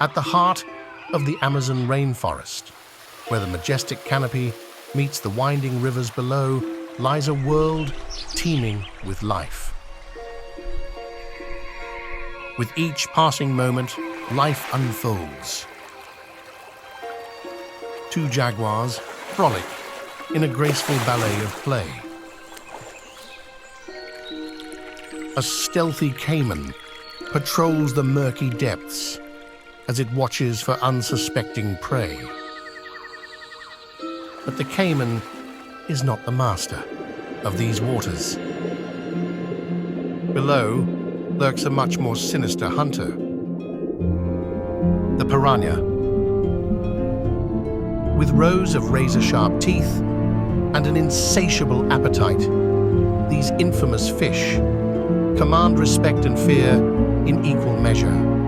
At the heart of the Amazon rainforest, where the majestic canopy meets the winding rivers below, lies a world teeming with life. With each passing moment, life unfolds. Two jaguars frolic in a graceful ballet of play. A stealthy caiman patrols the murky depths as it watches for unsuspecting prey. But the caiman is not the master of these waters. Below lurks a much more sinister hunter, the piranha. With rows of razor-sharp teeth and an insatiable appetite, these infamous fish command respect and fear in equal measure.